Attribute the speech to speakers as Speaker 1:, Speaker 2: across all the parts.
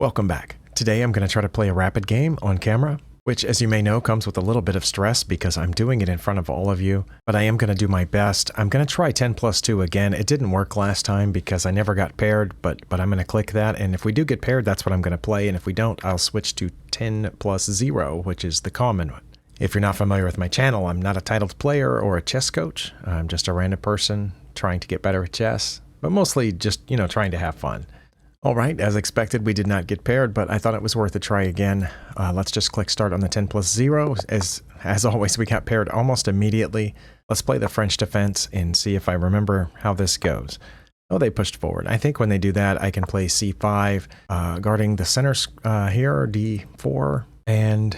Speaker 1: Welcome back. Today I'm going to try to play a rapid game on camera, which as you may know comes with a little bit of stress because I'm doing it in front of all of you, but I am going to do my best. I'm going to try 10+2 again. It didn't work last time because I never got paired, but I'm going to click that, and if we do get paired, that's what I'm going to play, and if we don't, I'll switch to 10+0, which is the common one. If you're not familiar with my channel, I'm not a titled player or a chess coach. I'm just a random person trying to get better at chess, but mostly just, trying to have fun. All right, as expected, we did not get paired, but I thought it was worth a try again. Let's just click start on the 10+0. As always, we got paired almost immediately. Let's play the French defense and see if I remember how this goes. Oh, they pushed forward. I think when they do that, I can play c5, guarding the center here, d4, and...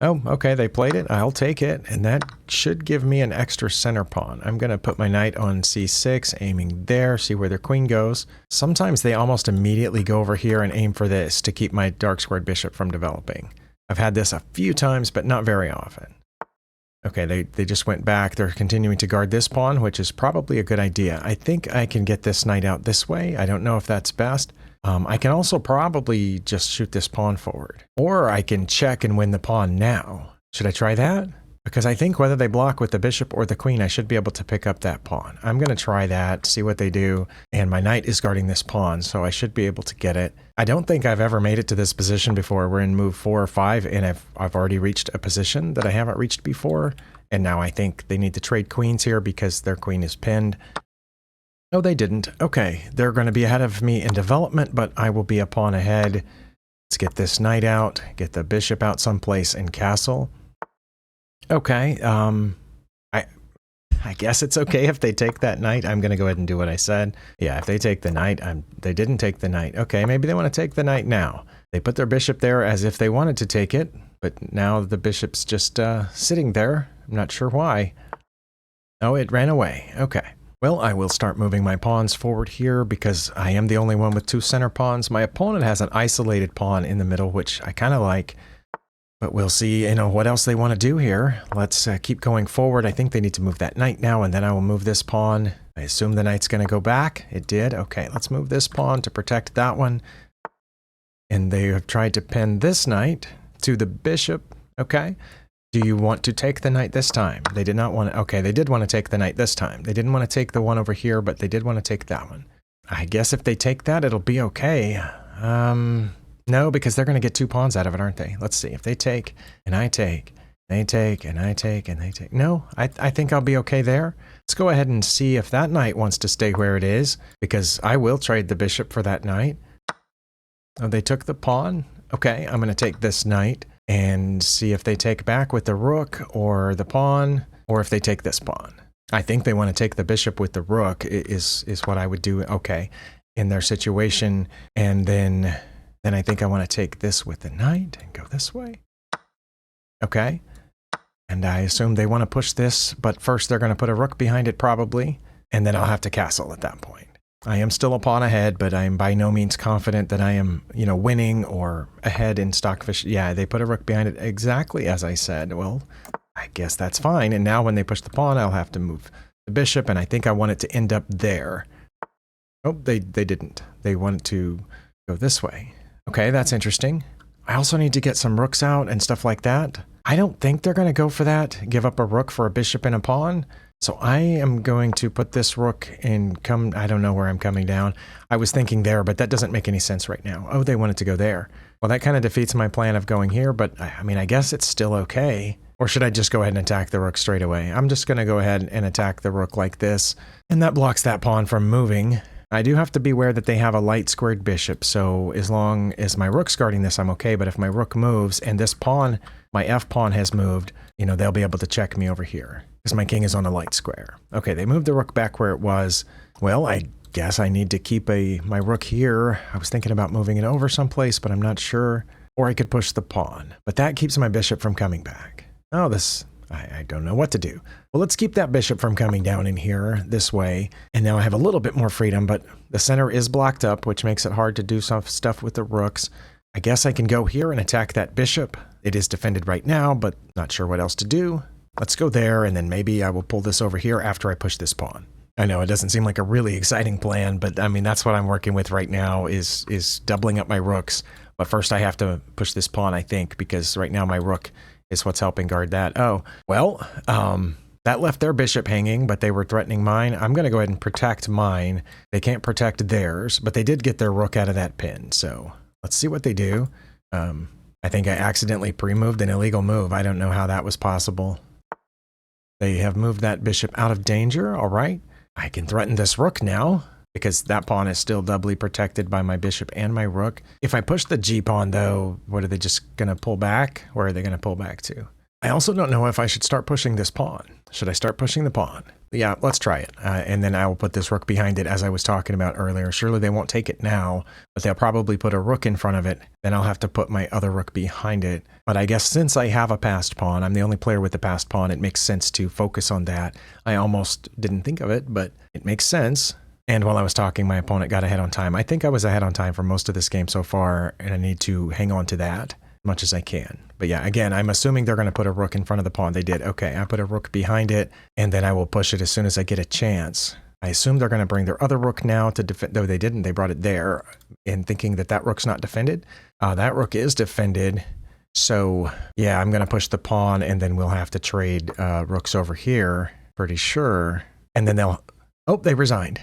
Speaker 1: Oh, okay, they played it. I'll take it, and that should give me an extra center pawn. I'm going to put my knight on c6, aiming there, see where their queen goes. Sometimes they almost immediately go over here and aim for this to keep my dark squared bishop from developing. I've had this a few times, but not very often. Okay, they just went back. They're continuing to guard this pawn, which is probably a good idea. I think I can get this knight out this way. I don't know if that's best. I can also probably just shoot this pawn forward. Or I can check and win the pawn now. Should I try that? Because I think whether they block with the bishop or the queen, I should be able to pick up that pawn. I'm going to try that, see what they do. And my knight is guarding this pawn, so I should be able to get it. I don't think I've ever made it to this position before. We're in move 4 or 5, and I've already reached a position that I haven't reached before. And now I think they need to trade queens here because their queen is pinned. No, they didn't. Okay, they're going to be ahead of me in development, but I will be a pawn ahead. Let's get this knight out, get the bishop out someplace and castle. Okay, I guess it's okay if they take that knight. I'm going to go ahead and do what I said. Yeah, if they take the knight, they didn't take the knight. Okay, maybe they want to take the knight now. They put their bishop there as if they wanted to take it, but now the bishop's just sitting there. I'm not sure why. Oh, it ran away. Okay. Well, I will start moving my pawns forward here because I am the only one with 2 center pawns. My opponent has an isolated pawn in the middle, which I kind of like. But we'll see, what else they want to do here. Let's keep going forward. I think they need to move that knight now, and then I will move this pawn. I assume the knight's going to go back. It did. Okay, let's move this pawn to protect that one. And they have tried to pin this knight to the bishop. Okay. Do you want to take the knight this time? They did not want to. Okay, they did want to take the knight this time. They didn't want to take the one over here, but they did want to take that one. I guess if they take that, it'll be okay. No, because they're going to get 2 pawns out of it, aren't they? Let's see. If they take, and I take, they take, and I take, and they take. No, I think I'll be okay there. Let's go ahead and see if that knight wants to stay where it is, because I will trade the bishop for that knight. Oh, they took the pawn. Okay, I'm going to take this knight and see if they take back with the rook or the pawn, or if they take this pawn. I think they want to take the bishop with the rook is what I would do, okay, in their situation. And then I think I want to take this with the knight and go this way. Okay. And I assume they want to push this, but first they're going to put a rook behind it probably, and then I'll have to castle at that point. I am still a pawn ahead, but I am by no means confident that I am, winning or ahead in Stockfish. Yeah, they put a rook behind it exactly as I said. Well, I guess that's fine. And now when they push the pawn, I'll have to move the bishop, and I think I want it to end up there. Oh, they didn't. They wanted to go this way. Okay, that's interesting. I also need to get some rooks out and stuff like that. I don't think they're going to go for that, give up a rook for a bishop and a pawn. So I am going to put this rook and come, I don't know where I'm coming down. I was thinking there, but that doesn't make any sense right now. Oh, they wanted to go there. Well, that kind of defeats my plan of going here, but I guess it's still okay. Or should I just go ahead and attack the rook straight away? I'm just going to go ahead and attack the rook like this, and that blocks that pawn from moving. I do have to be aware that they have a light squared bishop, so as long as my rook's guarding this, I'm okay, but if my rook moves and this pawn, my f pawn has moved, they'll be able to check me over here, because my king is on a light square. Okay, they moved the rook back where it was. Well, I guess I need to keep my rook here. I was thinking about moving it over someplace, but I'm not sure. Or I could push the pawn, but that keeps my bishop from coming back. Oh, I don't know what to do. Well, let's keep that bishop from coming down in here this way. And now I have a little bit more freedom, but the center is blocked up, which makes it hard to do some stuff with the rooks. I guess I can go here and attack that bishop. It is defended right now, but not sure what else to do. Let's go there, and then maybe I will pull this over here after I push this pawn. I know it doesn't seem like a really exciting plan, but I mean, that's what I'm working with right now is doubling up my rooks. But first I have to push this pawn, I think, because right now my rook is what's helping guard that. Oh, well, that left their bishop hanging, but they were threatening mine. I'm going to go ahead and protect mine. They can't protect theirs, but they did get their rook out of that pin. So let's see what they do. I think I accidentally pre-moved an illegal move. I don't know how that was possible. They have moved that bishop out of danger. All right. I can threaten this rook now because that pawn is still doubly protected by my bishop and my rook. If I push the G pawn, though, what are they just going to pull back? Where are they going to pull back to? I also don't know if I should start pushing this pawn. Should I start pushing the pawn? Yeah, let's try it. And then I will put this rook behind it as I was talking about earlier. Surely they won't take it now, but they'll probably put a rook in front of it. Then I'll have to put my other rook behind it. But I guess since I have a passed pawn, I'm the only player with the passed pawn, it makes sense to focus on that. I almost didn't think of it, but it makes sense. And while I was talking, my opponent got ahead on time. I think I was ahead on time for most of this game so far, and I need to hang on to that as much as I can. But yeah, again, I'm assuming they're going to put a rook in front of the pawn. They did. Okay, I put a rook behind it, and then I will push it as soon as I get a chance. I assume they're going to bring their other rook now to defend, though they didn't. They brought it there, and thinking that that rook's not defended. That rook is defended. So yeah, I'm going to push the pawn, and then we'll have to trade rooks over here, pretty sure. And then they'll... Oh, they resigned.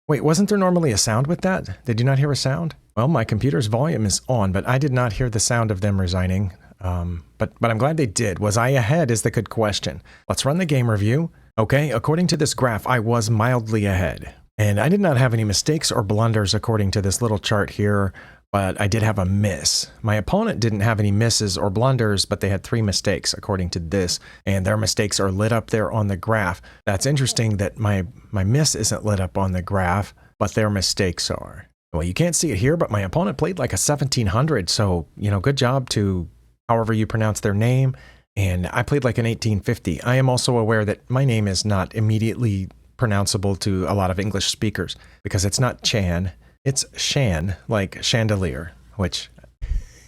Speaker 1: Wait, wasn't there normally a sound with that? Did you not hear a sound? Well, my computer's volume is on, but I did not hear the sound of them resigning. But I'm glad they did. Was I ahead is the good question. Let's run the game review. Okay, according to this graph, I was mildly ahead. And I did not have any mistakes or blunders according to this little chart here, but I did have a miss. My opponent didn't have any misses or blunders, but they had 3 mistakes according to this, and their mistakes are lit up there on the graph. That's interesting that my miss isn't lit up on the graph, but their mistakes are. Well, you can't see it here, but my opponent played like a 1700, so, you know, good job to however you pronounce their name, and I played like an 1850. I am also aware that my name is not immediately pronounceable to a lot of English speakers, because it's not Chan. It's Shan, like chandelier, which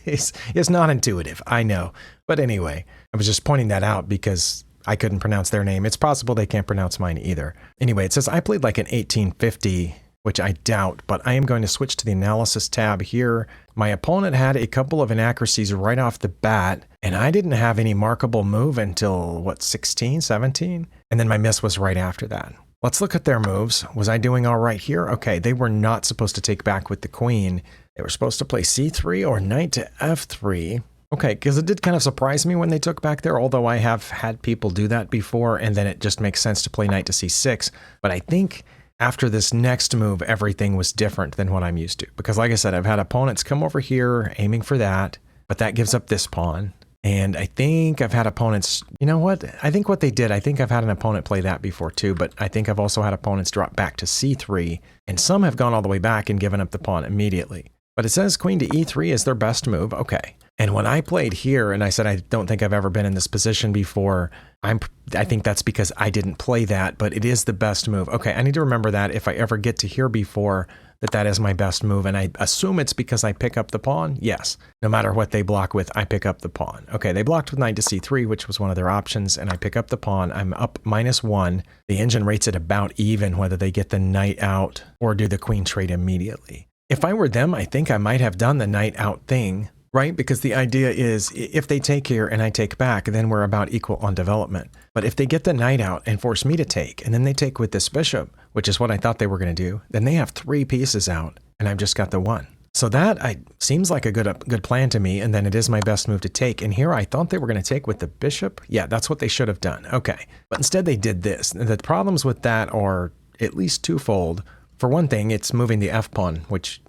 Speaker 1: is not intuitive, I know. But anyway, I was just pointing that out because I couldn't pronounce their name. It's possible they can't pronounce mine either. Anyway, it says I played like an 1850, which I doubt, but I am going to switch to the analysis tab here. My opponent had a couple of inaccuracies right off the bat, and I didn't have any markable move until, what, 16, 17? And then my miss was right after that. Let's look at their moves. Was I doing all right here? Okay, they were not supposed to take back with the queen. They were supposed to play c3 or knight to f3. Okay, because it did kind of surprise me when they took back there, although I have had people do that before, and then it just makes sense to play knight to c6. But I think after this next move, everything was different than what I'm used to. Because like I said, I've had opponents come over here aiming for that, but that gives up this pawn. And I think I've had opponents, you know what? I think what they did, I think I've had an opponent play that before too, but I think I've also had opponents drop back to c3, and some have gone all the way back and given up the pawn immediately. But it says queen to e3 is their best move. Okay. And when I played here and I said I don't think I've ever been in this position before, I think that's because I didn't play that, but it is the best move. Okay, I need to remember that if I ever get to here before, that is my best move, and I assume it's because I pick up the pawn. Yes, no matter what they block with, I pick up the pawn. Okay, they blocked with knight to c3, which was one of their options, and I pick up the pawn. I'm up -1. The engine rates it about even whether they get the knight out or do the queen trade immediately. If I were them, I think I might have done the knight out thing, right? Because the idea is if they take here and I take back, then we're about equal on development. But if they get the knight out and force me to take, and then they take with this bishop, which is what I thought they were going to do, then they have 3 pieces out, and I've just got the 1. So that seems like a good plan to me, and then it is my best move to take. And here I thought they were going to take with the bishop. Yeah, that's what they should have done. Okay, but instead they did this. The problems with that are at least twofold. For one thing, it's moving the f-pawn, which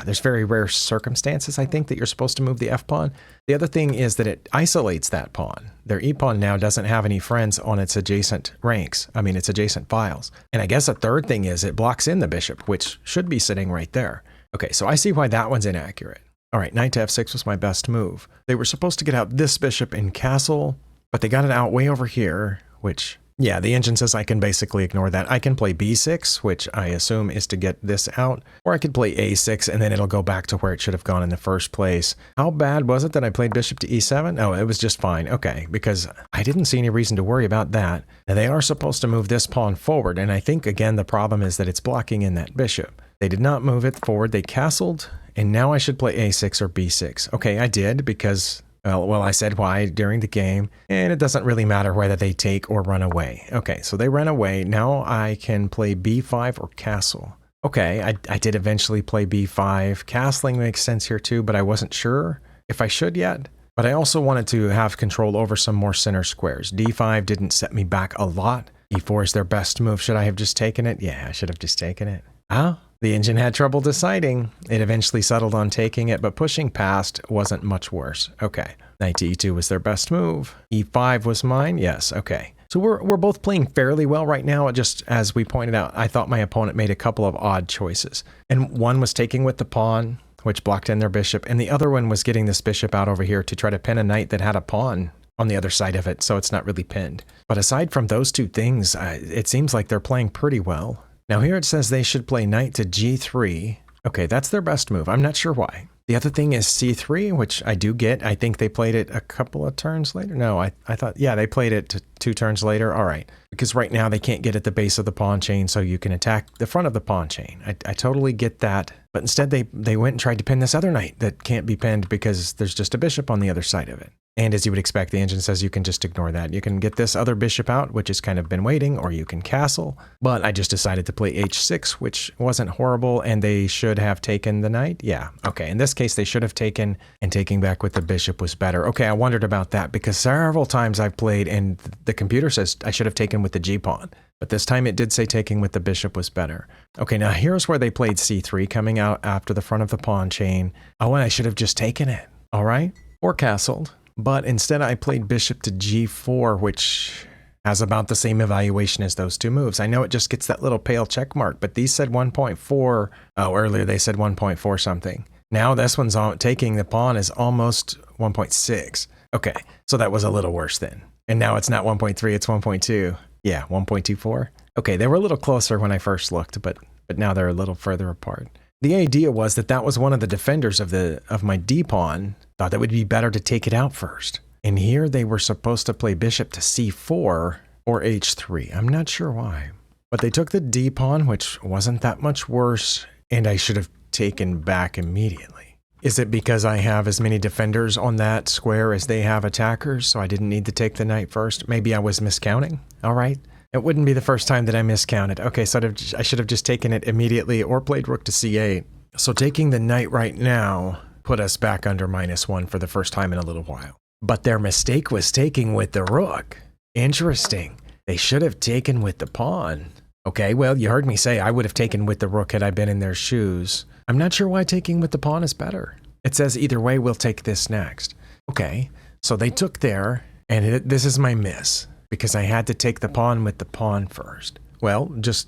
Speaker 1: there's very rare circumstances, I think, that you're supposed to move the f-pawn. The other thing is that it isolates that pawn. Their e-pawn now doesn't have any friends on its adjacent ranks. I mean, its adjacent files. And I guess a third thing is it blocks in the bishop, which should be sitting right there. Okay, so I see why that one's inaccurate. All right, knight to f6 was my best move. They were supposed to get out this bishop in castle, but they got it out way over here, which, Yeah, the engine says I can basically ignore that. I can play b6, which I assume is to get this out, or I could play a6 and then it'll go back to where it should have gone in the first place. How bad was it that I played bishop to e7? Oh, it was just fine. Okay, because I didn't see any reason to worry about that. Now, they are supposed to move this pawn forward, and I think, again, the problem is that it's blocking in that bishop. They did not move it forward. They castled, and now I should play a6 or b6. Okay, I did because... Well, I said why during the game, and it doesn't really matter whether they take or run away. Okay, so they ran away. Now I can play b5 or castle. Okay, I did eventually play b5. Castling makes sense here too, but I wasn't sure if I should yet. But I also wanted to have control over some more center squares. d5 didn't set me back a lot. e4 is their best move. Should I have just taken it? Yeah, I should have just taken it. Huh? The engine had trouble deciding. It eventually settled on taking it, but pushing past wasn't much worse. Okay. Knight to e2 was their best move. e5 was mine. Yes. Okay. So we're both playing fairly well right now. Just as we pointed out, I thought my opponent made a couple of odd choices. And one was taking with the pawn, which blocked in their bishop, and the other one was getting this bishop out over here to try to pin a knight that had a pawn on the other side of it, so it's not really pinned. But aside from those two things, it seems like they're playing pretty well. Now here it says they should play knight to g3. Okay, that's their best move. I'm not sure why. The other thing is c3, which I do get. I think they played it a couple of turns later. No, I thought, yeah, they played it 2 turns later. All right. Because right now they can't get at the base of the pawn chain, so you can attack the front of the pawn chain. I totally get that. But instead they went and tried to pin this other knight that can't be pinned because there's just a bishop on the other side of it. And as you would expect, the engine says you can just ignore that. You can get this other bishop out, which has kind of been waiting, or you can castle. But I just decided to play h6, which wasn't horrible, and they should have taken the knight. Yeah, okay. In this case, they should have taken, and taking back with the bishop was better. Okay, I wondered about that because several times I've played, and the computer says I should have taken with the g-pawn. But this time it did say taking with the bishop was better. Okay, now here's where they played c3, coming out after the front of the pawn chain. Oh, and I should have just taken it, all right? Or castled. But instead I played bishop to g4, which has about the same evaluation as those two moves. I know it just gets that little pale check mark, but these said 1.4. Oh, earlier they said 1.4 something. Now this one's taking the pawn is almost 1.6. Okay, so that was a little worse then. And now it's not 1.3, it's 1.2. Yeah, 1.24. Okay, they were a little closer when I first looked, but now they're a little further apart. The idea was that was one of the defenders of my d-pawn. Thought that would be better to take it out first. And here they were supposed to play bishop to c4 or h3. I'm not sure why. But they took the d-pawn, which wasn't that much worse, and I should have taken back immediately. Is it because I have as many defenders on that square as they have attackers, so I didn't need to take the knight first? Maybe I was miscounting? All right. It wouldn't be the first time that I miscounted. Okay, so I should have just taken it immediately or played rook to c8. So taking the knight right now put us back under -1 for the first time in a little while. But their mistake was taking with the rook. Interesting. They should have taken with the pawn. Okay, well, you heard me say I would have taken with the rook had I been in their shoes. I'm not sure why taking with the pawn is better. It says either way, we'll take this next. Okay, so they took there, and this is my miss. Because I had to take the pawn with the pawn first. Well, just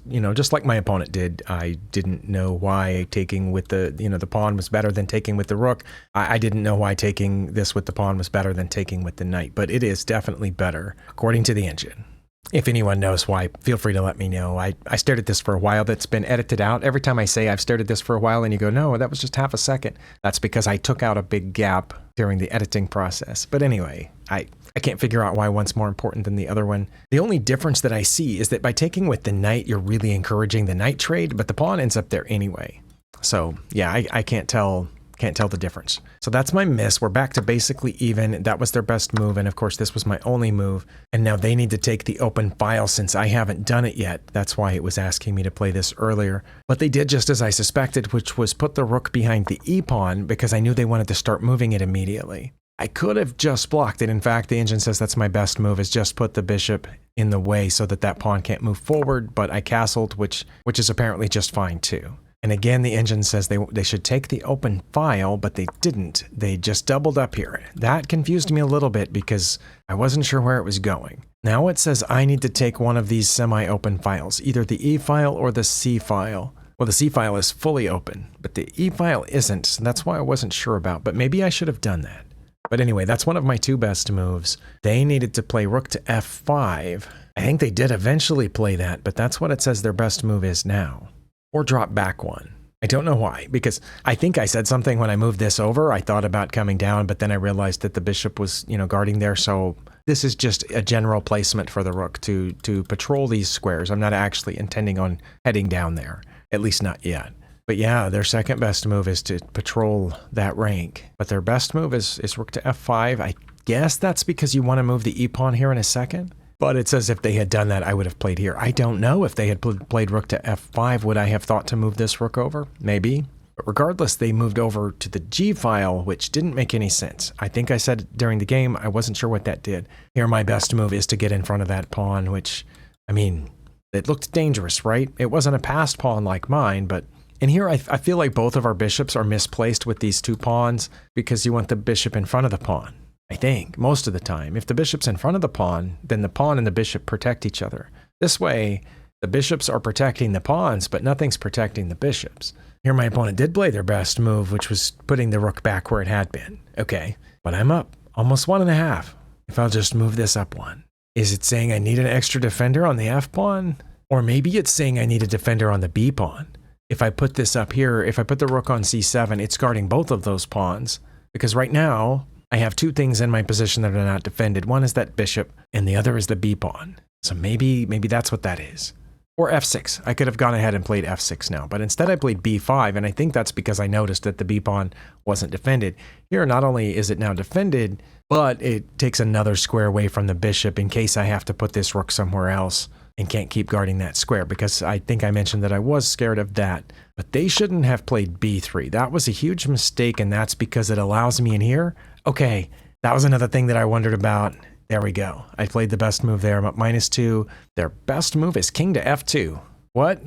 Speaker 1: like my opponent did, I didn't know why taking with the pawn was better than taking with the rook. I didn't know why taking this with the pawn was better than taking with the knight, but it is definitely better, according to the engine. If anyone knows why, feel free to let me know. I stared at this for a while. That's been edited out. Every time I say I've stared at this for a while and you go, no, that was just half a second. That's because I took out a big gap during the editing process. But anyway, I can't figure out why one's more important than the other one. The only difference that I see is that by taking with the knight, you're really encouraging the knight trade, but the pawn ends up there anyway. So yeah, I can't tell the difference. So that's my miss. We're back to basically even. That was their best move, and of course this was my only move. And now they need to take the open file since I haven't done it yet. That's why it was asking me to play this earlier. But they did just as I suspected, which was put the rook behind the e-pawn because I knew they wanted to start moving it immediately. I could have just blocked it. In fact, the engine says that's my best move, is just put the bishop in the way so that pawn can't move forward, but I castled, which is apparently just fine too. And again, the engine says they should take the open file, but they didn't. They just doubled up here. That confused me a little bit because I wasn't sure where it was going. Now it says I need to take one of these semi-open files, either the E file or the C file. Well, the C file is fully open, but the E file isn't, so that's why I wasn't sure about, but maybe I should have done that. But anyway, that's one of my two best moves. They needed to play rook to f5. I think they did eventually play that, but that's what it says their best move is now. Or drop back one. I don't know why, because I think I said something when I moved this over. I thought about coming down, but then I realized that the bishop was, guarding there. So this is just a general placement for the rook to patrol these squares. I'm not actually intending on heading down there, at least not yet. But yeah, their second best move is to patrol that rank. But their best move is rook to f5. I guess that's because you want to move the e-pawn here in a second. But it says if they had done that, I would have played here. I don't know if they had played rook to f5. Would I have thought to move this rook over? Maybe. But regardless, they moved over to the g file, which didn't make any sense. I think I said during the game, I wasn't sure what that did. Here, my best move is to get in front of that pawn, which, it looked dangerous, right? It wasn't a passed pawn like mine, but... And here, I feel like both of our bishops are misplaced with these two pawns because you want the bishop in front of the pawn. I think, most of the time. If the bishop's in front of the pawn, then the pawn and the bishop protect each other. This way, the bishops are protecting the pawns, but nothing's protecting the bishops. Here, my opponent did play their best move, which was putting the rook back where it had been. Okay, but I'm up almost 1.5. If I'll just move this up one. Is it saying I need an extra defender on the f-pawn? Or maybe it's saying I need a defender on the b-pawn. If I put this up here, if I put the rook on c7, it's guarding both of those pawns. Because right now, I have two things in my position that are not defended. One is that bishop, and the other is the b-pawn. So maybe that's what that is. Or f6. I could have gone ahead and played f6 now, but instead I played b5, and I think that's because I noticed that the b-pawn wasn't defended. Here, not only is it now defended, but it takes another square away from the bishop in case I have to put this rook somewhere else and can't keep guarding that square, because I think I mentioned that I was scared of that. But they shouldn't have played b3. That was a huge mistake, and that's because it allows me in here. Okay, that was another thing that I wondered about. There we go. I played the best move there. I'm up -2. Their best move is king to f2. What?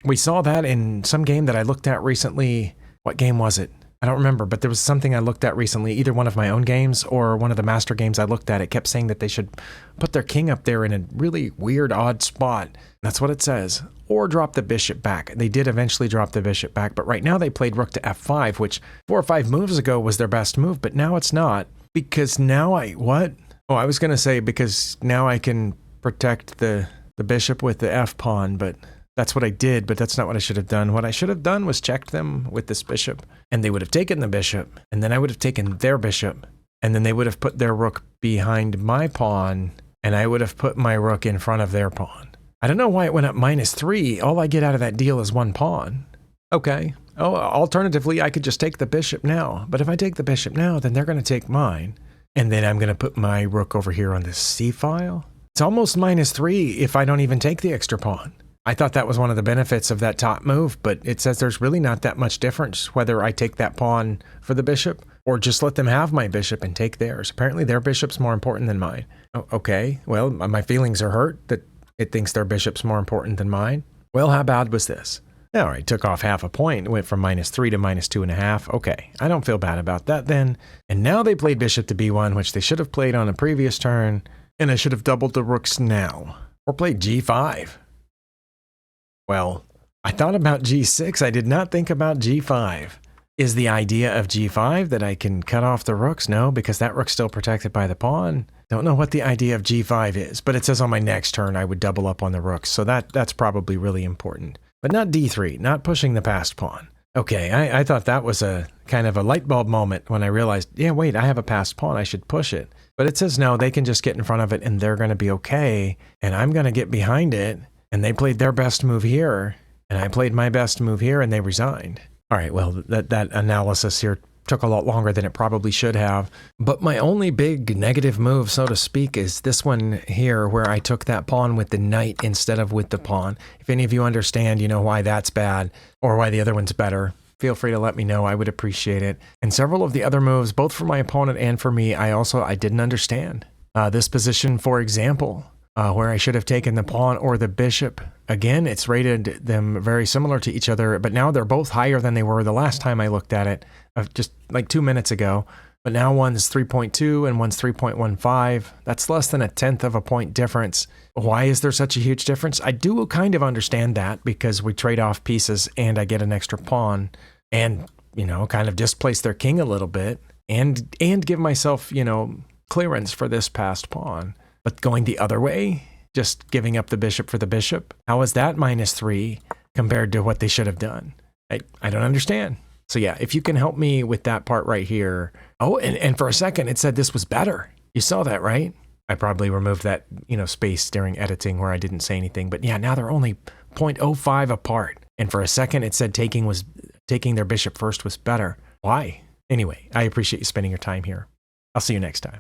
Speaker 1: We saw that in some game that I looked at recently. What game was it? I don't remember, but there was something I looked at recently, either one of my own games or one of the master games I looked at. It kept saying that they should put their king up there in a really weird, odd spot. That's what it says. Or drop the bishop back. They did eventually drop the bishop back, but right now they played rook to f5, which 4 or 5 moves ago was their best move, but now it's not. Because now what? Oh, I was going to say because now I can protect the bishop with the f-pawn, but... That's what I did, but that's not what I should have done. What I should have done was checked them with this bishop, and they would have taken the bishop, and then I would have taken their bishop, and then they would have put their rook behind my pawn, and I would have put my rook in front of their pawn. I don't know why it went up -3. All I get out of that deal is 1 pawn. Okay. Oh, alternatively, I could just take the bishop now, but if I take the bishop now, then they're going to take mine, and then I'm going to put my rook over here on the c file. It's almost -3 if I don't even take the extra pawn. I thought that was one of the benefits of that top move, but it says there's really not that much difference whether I take that pawn for the bishop or just let them have my bishop and take theirs. Apparently their bishop's more important than mine. Oh, okay, well, my feelings are hurt that it thinks their bishop's more important than mine. Well, how bad was this? All right, took off half a point. It went from -3 to -2.5. Okay, I don't feel bad about that then. And now they played bishop to b1, which they should have played on a previous turn, and I should have doubled the rooks now. Or played g5. Well, I thought about g6. I did not think about g5. Is the idea of g5 that I can cut off the rooks? No, because that rook's still protected by the pawn. Don't know what the idea of g5 is, but it says on my next turn I would double up on the rooks, so that's probably really important. But not d3, not pushing the passed pawn. Okay, I thought that was a kind of a light bulb moment when I realized, yeah, wait, I have a passed pawn, I should push it. But it says no, they can just get in front of it and they're going to be okay, and I'm going to get behind it. And they played their best move here, and I played my best move here, and they resigned. All right, well, that analysis here took a lot longer than it probably should have. But my only big negative move, so to speak, is this one here, where I took that pawn with the knight instead of with the pawn. If any of you understand, you know why that's bad, or why the other one's better, feel free to let me know. I would appreciate it. And several of the other moves, both for my opponent and for me, I didn't understand. This position, for example... where I should have taken the pawn or the bishop. Again, it's rated them very similar to each other, but now they're both higher than they were the last time I looked at it, just like 2 minutes ago. But now one's 3.2 and one's 3.15. That's less than 1/10 of a point difference. Why is there such a huge difference? I do kind of understand that because we trade off pieces and I get an extra pawn and, kind of displace their king a little bit. and give myself, clearance for this passed pawn. But going the other way, just giving up the bishop for the bishop, how is that -3 compared to what they should have done? I don't understand. So yeah, if you can help me with that part right here. Oh, and for a second, it said this was better. You saw that, right? I probably removed that, space during editing where I didn't say anything. But yeah, now they're only 0.05 apart. And for a second, it said taking their bishop first was better. Why? Anyway, I appreciate you spending your time here. I'll see you next time.